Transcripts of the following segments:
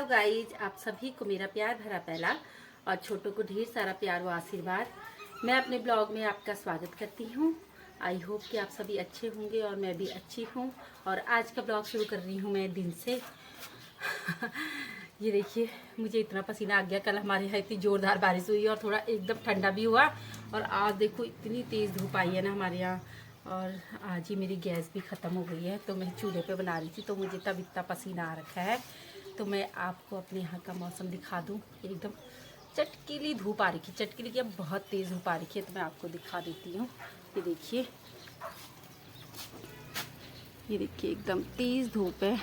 Guys, आप सभी को मेरा प्यार भरा पहला और छोटों को ढेर सारा प्यार व आशीर्वाद। मैं अपने ब्लॉग में आपका स्वागत करती हूँ। आई होप कि आप सभी अच्छे होंगे और मैं भी अच्छी हूँ। और आज का ब्लॉग शुरू कर रही हूँ मैं दिन से। ये देखिए, मुझे इतना पसीना आ गया। कल हमारे यहाँ इतनी ज़ोरदार बारिश हुई और थोड़ा एकदम ठंडा भी हुआ। और आज देखो इतनी तेज़ धूप आई है ना हमारे यहाँ। और आज ही मेरी गैस भी ख़त्म हो गई है, तो मैं चूल्हे पे बना रही थी, तो मुझे तब इतना पसीना आ रखा है। तो मैं आपको अपने यहाँ का मौसम दिखा दूँ। एकदम चटकीली धूप आ रही है, चटकीली क्या, बहुत तेज़ धूप आ रही है। तो मैं आपको दिखा देती हूँ। ये देखिए, ये देखिए एकदम तेज़ धूप है।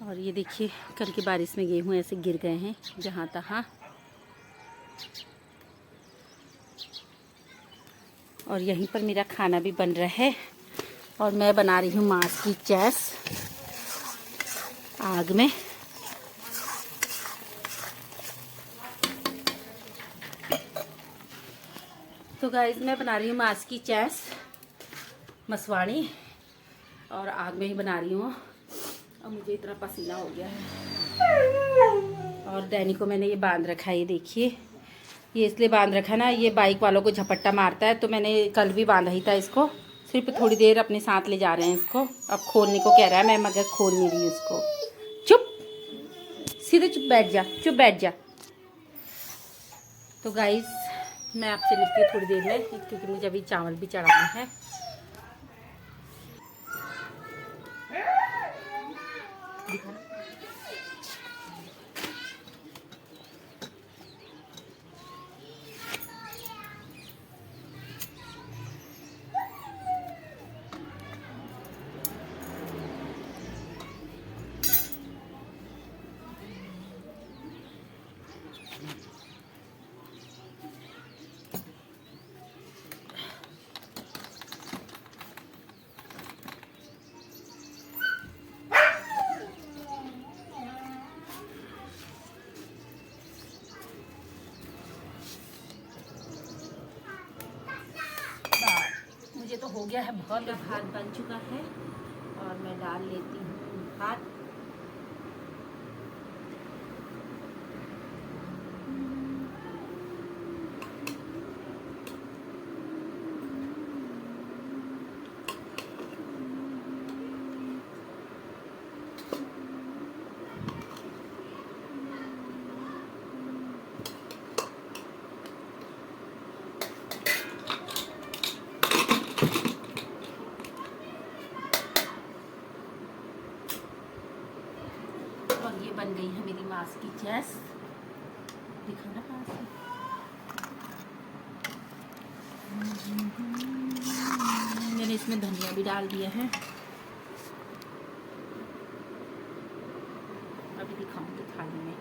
और ये देखिए, कल की बारिश में गेहूँ ऐसे गिर गए हैं जहाँ तहाँ। और यहीं पर मेरा खाना भी बन रहा है और मैं बना रही हूँ मांस की चैस आग में। तो गाइस, मैं बना रही हूँ मांस की चैस मसवाड़ी और आग में ही बना रही हूँ। और मुझे इतना पसीना हो गया है। और डैनी को मैंने ये बांध रखा है, ये देखिए, ये इसलिए बांध रखा है ना, ये बाइक वालों को झपट्टा मारता है। तो मैंने कल भी बांधा ही था इसको, सिर्फ थोड़ी देर अपने साथ ले जा रहे हैं इसको। अब खोलने को कह रहा है, मैं मगर खोल नहीं रही हूँ इसको। चुप, सीधे चुप बैठ जा, चुप बैठ जा। तो गाइस, मैं आपसे मिलती हूँ थोड़ी देर में, क्योंकि मुझे अभी चावल भी चढ़ाना है। दिखाना। मुझे तो हो गया है बहुत। भात बन चुका है और मैं डाल लेती हूँ भात। और ये बन गई है मेरी मांस की चैस। दिखाना पास से। मैंने इसमें धनिया भी डाल दिया है। अभी दिखाऊंगी थाली में।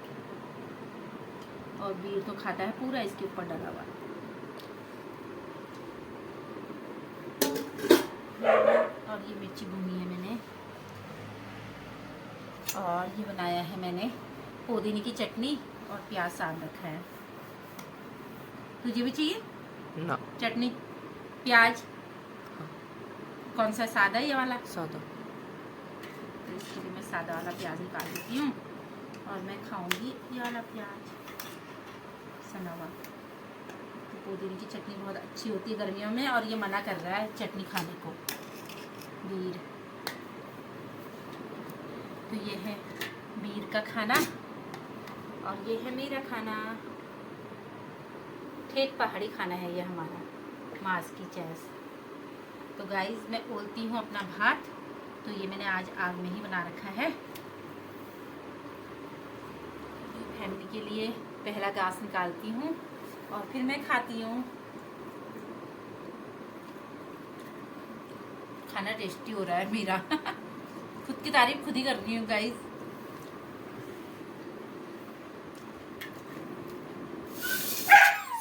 और बीर तो खाता है पूरा इसके ऊपर डला हुआ। और ये मिर्ची भूनी है मैंने। और ये बनाया है मैंने पुदीने की चटनी और प्याज साग रखा है। तुझे भी चाहिए ना चटनी प्याज? हाँ। कौन सा, सादा ये वाला? सादा। तो इसके लिए मैं सादा वाला प्याज निकाल देती हूँ और मैं खाऊंगी ये वाला प्याज सना हुआ। तो पुदीने की चटनी बहुत अच्छी होती है गर्मियों में। और ये मना कर रहा है चटनी खाने को बीर। तो ये है बीर का खाना और ये है मेरा खाना। ठेठ पहाड़ी खाना है ये हमारा, मांस की चैस। तो गाइस, मैं बोलती हूँ अपना भात। तो ये मैंने आज आग में ही बना रखा है फैमिली के लिए। पहला घास निकालती हूँ और फिर मैं खाती हूँ। खाना टेस्टी हो रहा है मेरा। खुद की तारीफ खुद ही कर रही हूँ गाइस।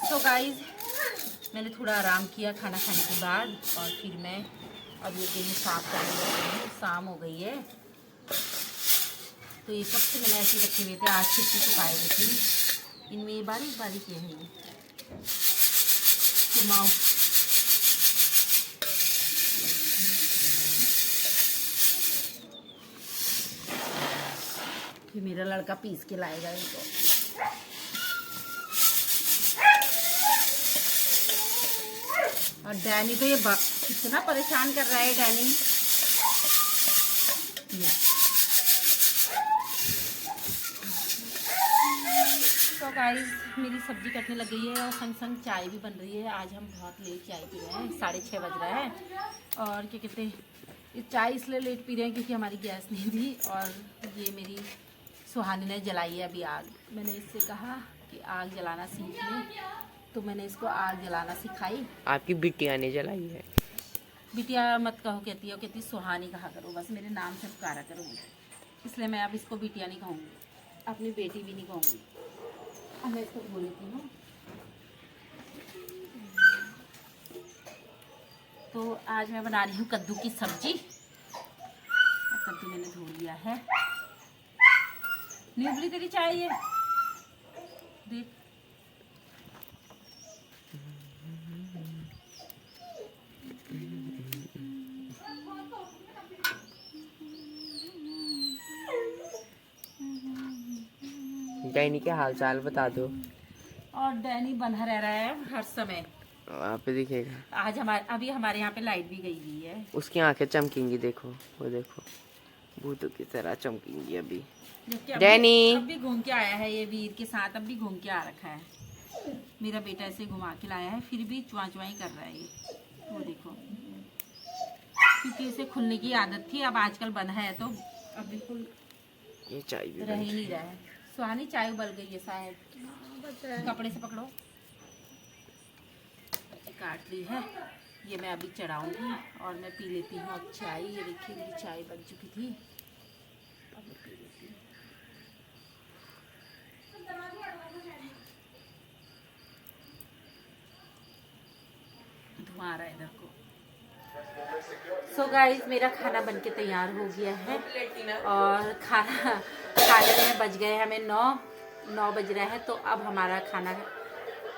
तो गाइस, मैंने थोड़ा आराम किया खाना खाने के बाद और फिर मैं अब ये गेहूँ साफ करने लगी हूँ। शाम हो गई है, तो ये कब से मैंने ऐसे रखे हुए थे, आज छुट्टी सुखाए हुए थे। इनमें ये बारीक बारीक ये है, ये चुमाओ। फिर मेरा लड़का पीस के लाएगा इनको। और डैनी तो ये इतना परेशान कर रहा है डैनी। तो गाइस मेरी सब्जी कटने लग गई है और संग संग चाय भी बन रही है। आज हम बहुत लेट चाय पी रहे हैं, 6:30 बज रहा है। और क्या कहते हैं, ये चाय इसलिए लेट पी रहे हैं क्योंकि हमारी गैस नहीं थी। और ये मेरी सुहानी ने जलाई है अभी आग। मैंने इससे कहा कि आग जलाना सीख ले, तो मैंने इसको आग जलाना सिखाई। आपकी बिटिया ने जलाई है। बिटिया मत कहो, कहती है, वो कहती सुहानी कहा करो, बस मेरे नाम से पुकारा करो। इसलिए मैं अब इसको बिटिया नहीं कहूँगी, अपनी बेटी भी नहीं कहूँगी। अब मैं इसको धो लेती हूँ। तो आज मैं बना रही हूँ कद्दू की सब्जी। कद्दू मैंने धो लिया है। नहीं उबली तेरी चाय ये देख। डैनी के हाल चाल बता दो। और डैनी बंधा रह रहा है हर समय। वहाँ पे दिखेगा। आज अभी हमारे यहाँ पे लाइट भी गई हुई है। उसकी आंखें चमकेंगी, देखो वो देखो, भूतों की तरह चमकेंगी अभी। डैनी अभी घूम के आया है ये वीर के साथ, अब भी घूम के आ रखा है। मेरा बेटा ऐसे घुमा के लाया है, फिर भी चुआ चुआई कर रहा है ये, वो देखो। क्योंकि इसे खुलने की आदत थी, अब आजकल बंद है तो अब बिल्कुल ये चाय भी रह ही नहीं रहा है। सुहानी चाय उबल गई है शायद, कपड़े से पकड़ो। काट ली है, ये मैं अभी चढ़ाऊंगी और मैं पी लेती हूँ अब चाय। ये देखिए मेरी चाय बन चुकी थी, अब मैं पी लेती हूँ। धुआं आ रहा है इधर को। सो गाइस मेरा खाना बनके तैयार हो गया है और खाने में बज गए हमें 9 बज रहा है। तो अब हमारा खाना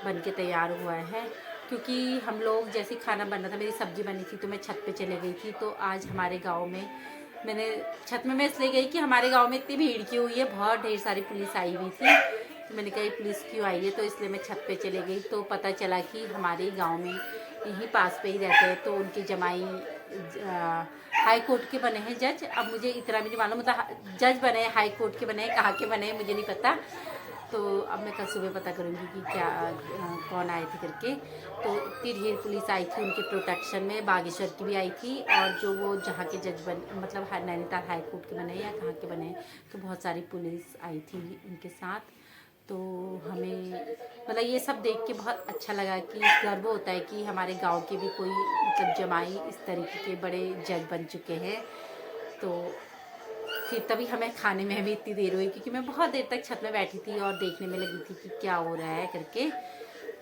बनके तैयार हुआ है, क्योंकि हम लोग जैसे खाना बन रहा था, मेरी सब्जी बनी थी तो मैं छत पे चले गई थी। तो आज हमारे गांव में मैंने छत में मैं इसलिए गई कि हमारे गांव में इतनी भीड़ की हुई है, बहुत ढेर सारी पुलिस आई हुई थी। तो मैंने कहा पुलिस क्यों आई है, तो इसलिए मैं छत पे चले गई। तो पता चला कि हमारे गाँव में यहीं पास पे ही रहते हैं, तो उनकी जमाई हाई कोर्ट के बने हैं जज। अब मुझे इतना भी नहीं मालूम, मतलब जज बने हैं, हाई कोर्ट के बने हैं, कहाँ के बने हैं मुझे नहीं पता। तो अब मैं कल सुबह पता करूँगी कि क्या कौन आए थे करके। तो इतनी ढेर पुलिस आई थी उनके प्रोटेक्शन में, बागेश्वर की भी आई थी, और जो वो जहाँ के जज मतलब नैनीताल हाई कोर्ट के बने या कहाँ के बने, तो बहुत सारी पुलिस आई थी उनके साथ। तो हमें मतलब ये सब देख के बहुत अच्छा लगा कि गर्व होता है कि हमारे गांव के भी कोई मतलब जमाई इस तरीके के बड़े जज बन चुके हैं। तो फिर तभी हमें खाने में भी इतनी देर हुई, क्योंकि मैं बहुत देर तक छत में बैठी थी और देखने में लगी थी कि क्या हो रहा है करके।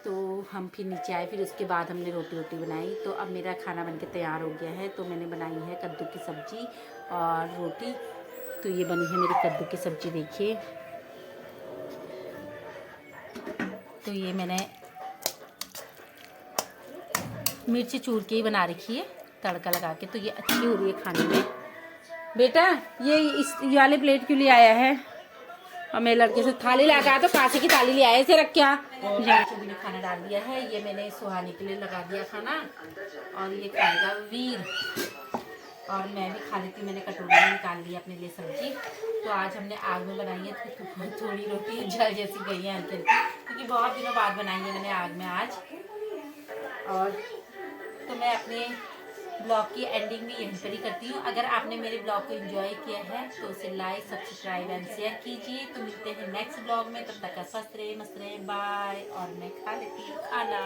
तो हम फिर नीचे आए, फिर उसके बाद हमने रोटी बनाई। तो अब मेरा खाना बनके तैयार हो गया है। तो मैंने बनाई है कद्दू की सब्ज़ी और रोटी। तो ये बनी है मेरी कद्दू की सब्ज़ी, देखिए। तो ये मैंने मिर्च चूर के ही बना रखी है तड़का लगा के, तो ये अच्छी हो रही है खाने में। बेटा ये वाले प्लेट क्यों ले आया है? और मेरे लड़के से थाली लगा, तो कांसे की थाली ले आया, इसे रख क्या। मैंने खाना डाल दिया है, ये मैंने सुहानी के लिए लगा दिया खाना, और ये खाएगा वीर और मैं भी खा लेती। मैंने कटोरी में निकाल ली अपने लिए सब्जी। तो आज हमने आग में बनाई है, तो थोड़ी रोटी जल जैसी गई है हल्की, क्योंकि बहुत दिनों बाद बनाई है मैंने आग में आज। और तो मैं अपने ब्लॉग की एंडिंग भी यहीं पर ही करती हूँ। अगर आपने मेरे ब्लॉग को एंजॉय किया है तो उसे लाइक, सब्सक्राइब एंड शेयर कीजिए। तो मिलते हैं नेक्स्ट ब्लॉग में, तब तक स्वस्थ रहे, मस्त रहे, बाय। और मैं खा लेती हूँ खाना।